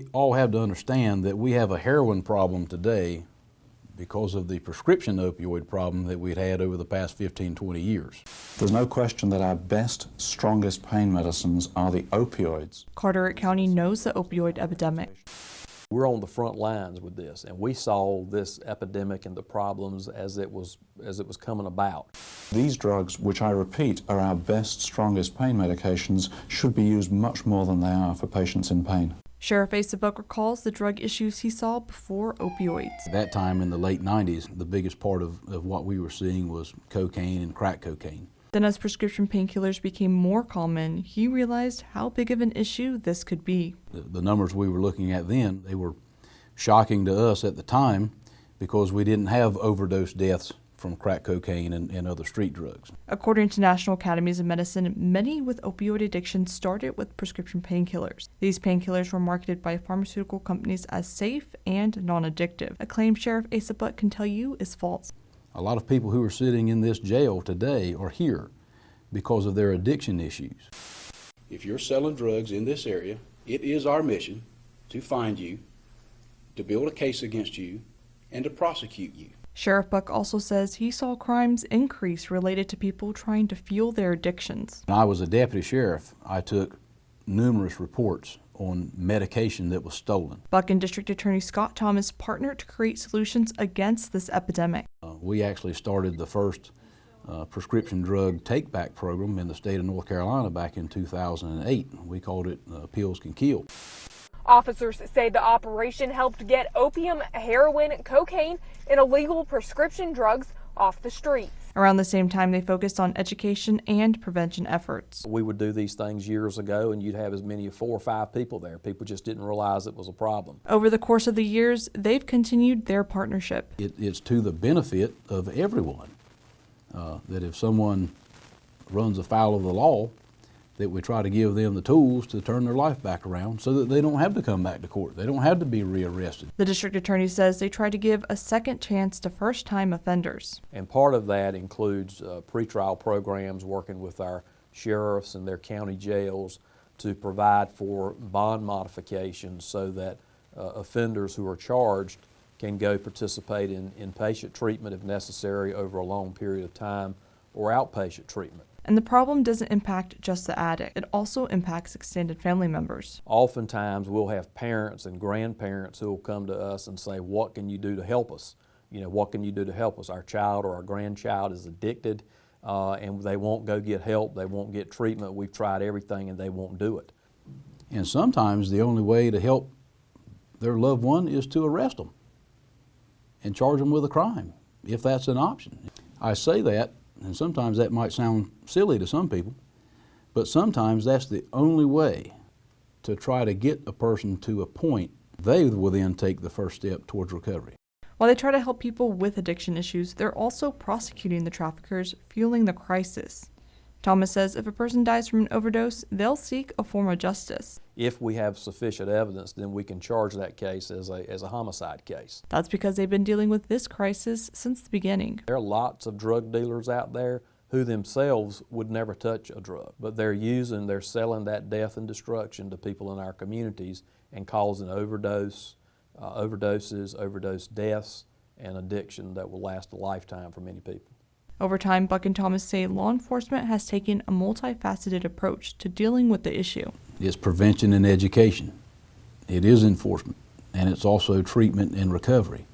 we all have to understand that we have a heroin problem today because of the prescription opioid problem that we'd had over the past 15, 20 years. There's no question that our best, strongest pain medicines are the opioids. Carteret County knows the opioid epidemic. We're on the front lines with this, and we saw this epidemic and the problems as it was coming about. These drugs, which I repeat are our best, strongest pain medications, should be used much more than they are for patients in pain. Sheriff Asa Buck recalls the drug issues he saw before opioids. At that time in the late 90s, the biggest part of what we were seeing was cocaine and crack cocaine. Then as prescription painkillers became more common, he realized how big of an issue this could be. The numbers we were looking at then, they were shocking to us at the time because we didn't have overdose deaths from crack cocaine and other street drugs. According to National Academies of Medicine, many with opioid addiction started with prescription painkillers. These painkillers were marketed by pharmaceutical companies as safe and non-addictive, a claim Sheriff Asa Buck can tell you is false. A lot of people who are sitting in this jail today are here because of their addiction issues. If you're selling drugs in this area, it is our mission to find you, to build a case against you, and to prosecute you. Sheriff Buck also says he saw crimes increase related to people trying to fuel their addictions. When I was a deputy sheriff, I took numerous reports on medication that was stolen. Buck and District Attorney Scott Thomas partnered to create solutions against this epidemic. We actually started the first prescription drug take-back program in the state of North Carolina back in 2008. We called it Pills Can Kill. Officers say the operation helped get opium, heroin, cocaine, and illegal prescription drugs off the streets. Around the same time, they focused on education and prevention efforts. We would do these things years ago, and you'd have as many as 4 or 5 people there. People just didn't realize it was a problem. Over the course of the years, they've continued their partnership. It's to the benefit of everyone that if someone runs afoul of the law, that we try to give them the tools to turn their life back around so that they don't have to come back to court. They don't have to be rearrested. The district attorney says they try to give a second chance to first-time offenders. And part of that includes pretrial programs working with our sheriffs and their county jails to provide for bond modifications so that offenders who are charged can go participate in inpatient treatment if necessary over a long period of time or outpatient treatment. And the problem doesn't impact just the addict. It also impacts extended family members. Oftentimes we'll have parents and grandparents who will come to us and say, what can you do to help us? You know, what can you do to help us? Our child or our grandchild is addicted and they won't go get help, they won't get treatment. We've tried everything and they won't do it. And sometimes the only way to help their loved one is to arrest them and charge them with a crime, if that's an option. I say that, and sometimes that might sound silly to some people, but sometimes that's the only way to try to get a person to a point they will then take the first step towards recovery. While they try to help people with addiction issues, they're also prosecuting the traffickers, fueling the crisis. Thomas says if a person dies from an overdose, they'll seek a form of justice. If we have sufficient evidence, then we can charge that case as a homicide case. That's because they've been dealing with this crisis since the beginning. There are lots of drug dealers out there who themselves would never touch a drug, but they're selling that death and destruction to people in our communities and causing overdoses, overdose deaths, and addiction that will last a lifetime for many people. Over time, Buck and Thomas say law enforcement has taken a multifaceted approach to dealing with the issue. It's prevention and education. It is enforcement, and it's also treatment and recovery.